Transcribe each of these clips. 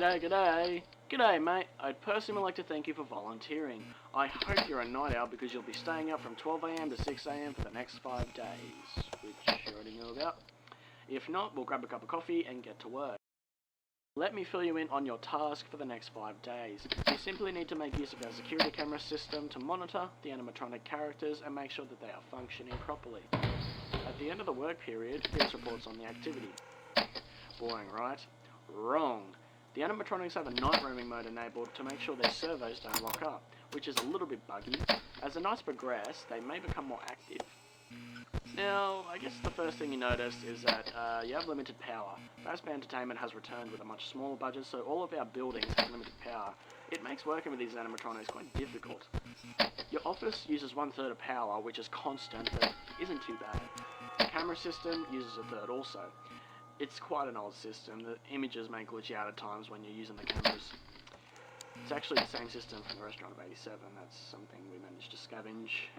G'day. G'day, mate. I'd personally like to thank you for volunteering. I hope you're a night owl because you'll be staying up from 12 AM to 6 AM for the next 5 days, which you already know about. If not, we'll grab a cup of coffee and get to work. Let me fill you in on your task for the next 5 days. You simply need to make use of our security camera system to monitor the animatronic characters and make sure that they are functioning properly. At the end of the work period, here's reports on the activity. Boring, right? Wrong. The animatronics have a night roaming mode enabled to make sure their servos don't lock up, which is a little bit buggy. As the nights progress, they may become more active. Now, I guess the first thing you notice is that you have limited power. Fazbear Entertainment has returned with a much smaller budget, so all of our buildings have limited power. It makes working with these animatronics quite difficult. Your office uses 1/3 of power, which is constant, but isn't too bad. The camera system uses 1/3 also. It's quite an old system. The images may glitch out at times when you're using the cameras. It's actually the same system from the restaurant of '87. That's something we managed to scavenge,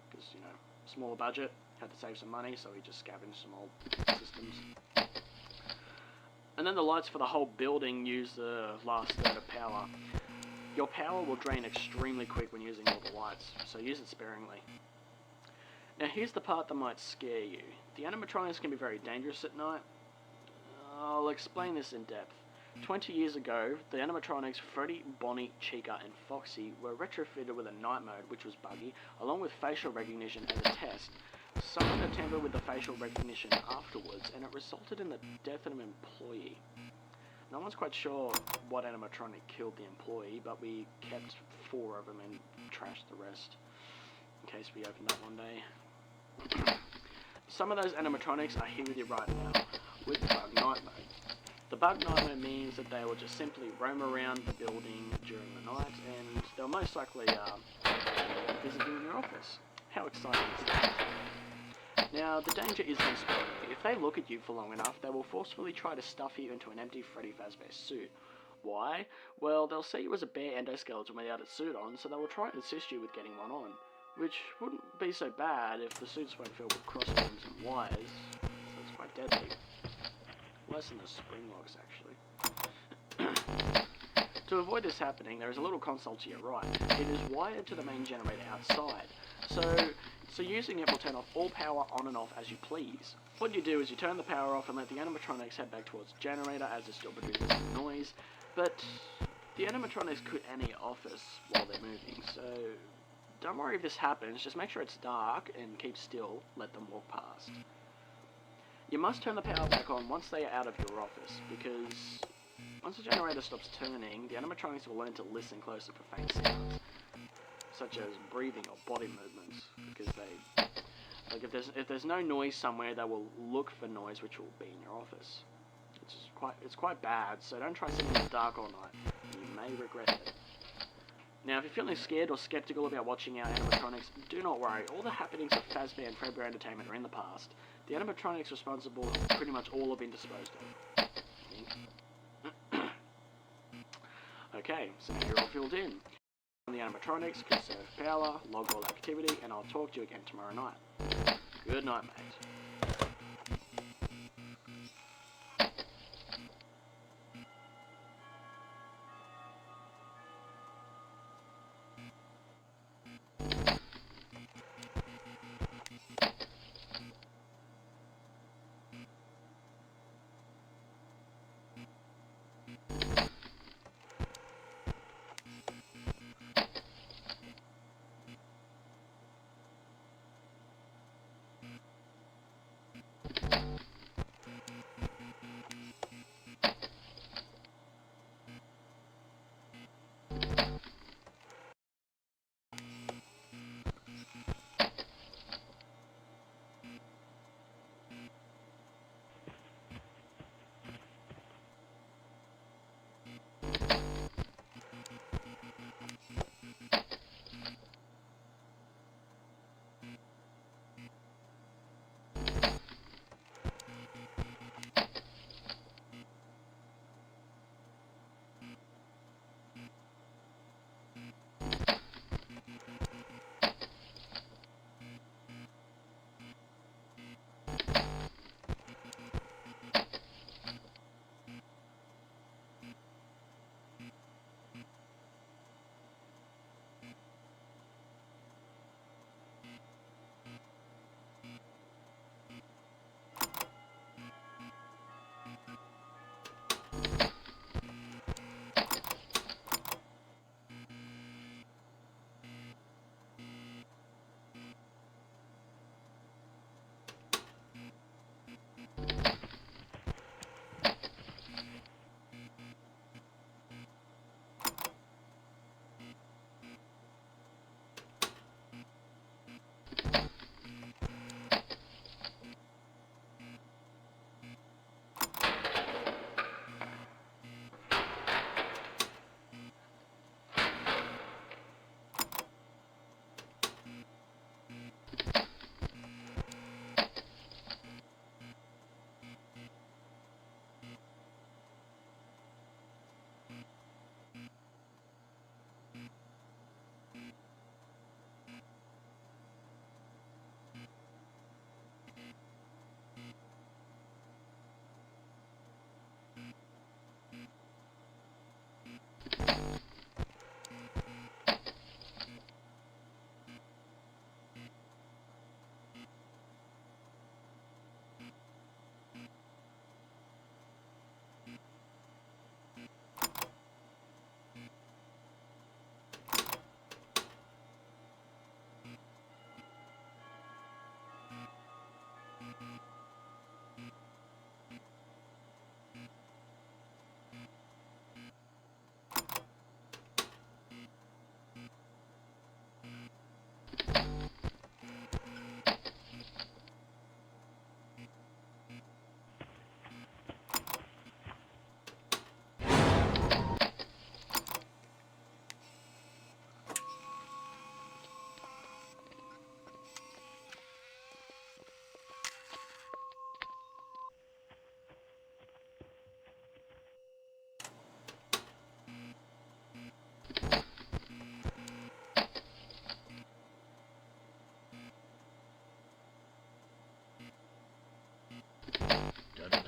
because, smaller budget, had to save some money, so we just scavenged some old systems. And then the lights for the whole building use the last third of power. Your power will drain extremely quick when using all the lights, so use it sparingly. Now here's the part that might scare you. The animatronics can be very dangerous at night. I'll explain this in depth. 20 years ago, the animatronics Freddy, Bonnie, Chica and Foxy were retrofitted with a night mode, which was buggy, along with facial recognition as a test. Someone attempted with the facial recognition afterwards, and it resulted in the death of an employee. No one's quite sure what animatronic killed the employee, but we kept 4 of them and trashed the rest, in case we opened up one day. Some of those animatronics are here with you right now, with the bug night mode. The bug night mode means that they will just simply roam around the building during the night, and they'll most likely visit you in your office. How exciting is that? Now, the danger is them spotting you. If they look at you for long enough, they will forcefully try to stuff you into an empty Freddy Fazbear suit. Why? Well, they'll see you as a bare endoskeleton without its suit on, so they will try and assist you with getting one on. Which wouldn't be so bad if the suits weren't filled with crossbones and wires, so it's quite deadly. Worse than the spring locks, actually. To avoid this happening, there is a little console to your right. It is wired to the main generator outside, so using it will turn off all power on and off as you please. What you do is you turn the power off and let the animatronics head back towards the generator as it still produces some noise, but the animatronics could enter your office while they're moving, so don't worry if this happens, just make sure it's dark and keep still, let them walk past. You must turn the power back on once they are out of your office, because once the generator stops turning, the animatronics will learn to listen closer for faint sounds, such as breathing or body movements, because if there's no noise somewhere, they will look for noise which will be in your office. It's quite bad, so don't try sitting in the dark all night. You may regret it. Now, if you're feeling scared or skeptical about watching our animatronics, do not worry. All the happenings of Fazbear and Fredbear Entertainment are in the past. The animatronics responsible pretty much all have been disposed of. Okay, so now you're all filled in. The animatronics, conserve power, log all activity, and I'll talk to you again tomorrow night. Good night, mate.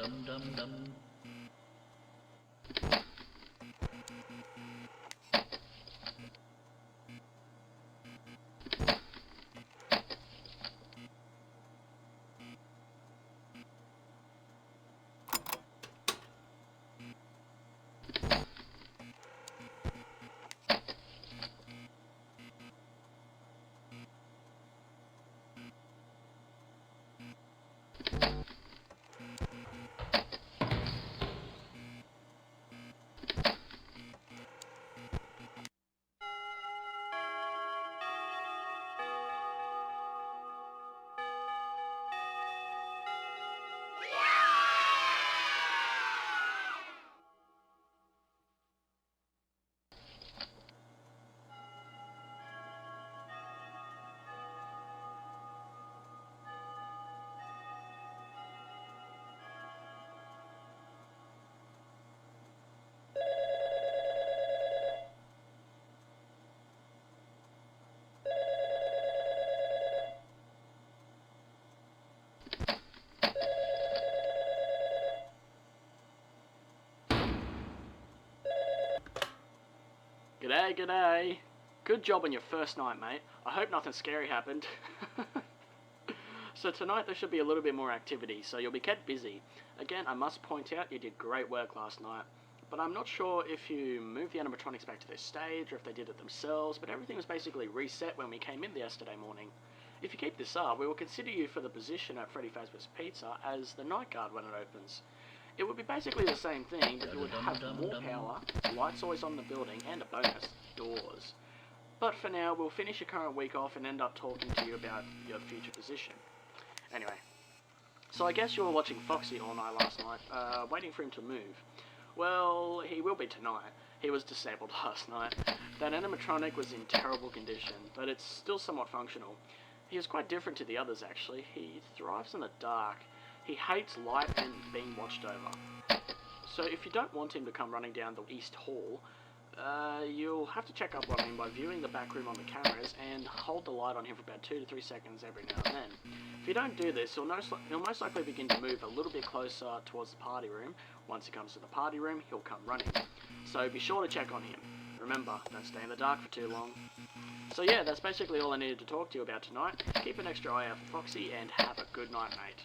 dum dum dum. G'day, g'day. Good job on your first night, mate. I hope nothing scary happened. So tonight there should be a little bit more activity, so you'll be kept busy. Again, I must point out you did great work last night, but I'm not sure if you moved the animatronics back to their stage or if they did it themselves, but everything was basically reset when we came in yesterday morning. If you keep this up, we will consider you for the position at Freddy Fazbear's Pizza as the night guard when it opens. It would be basically the same thing, but you would have more power, lights always on the building, and a bonus, doors. But for now, we'll finish your current week off and end up talking to you about your future position. Anyway, so I guess you were watching Foxy all night last night, waiting for him to move. Well, he will be tonight. He was disabled last night. That animatronic was in terrible condition, but it's still somewhat functional. He is quite different to the others actually. He thrives in the dark. He hates light and being watched over. So if you don't want him to come running down the East Hall, you'll have to check up on him by viewing the back room on the cameras and hold the light on him for about 2 to 3 seconds every now and then. If you don't do this, he'll most likely begin to move a little bit closer towards the party room. Once he comes to the party room, he'll come running. So be sure to check on him. Remember, don't stay in the dark for too long. So yeah, that's basically all I needed to talk to you about tonight. Keep an extra eye out for Foxy and have a good night, mate.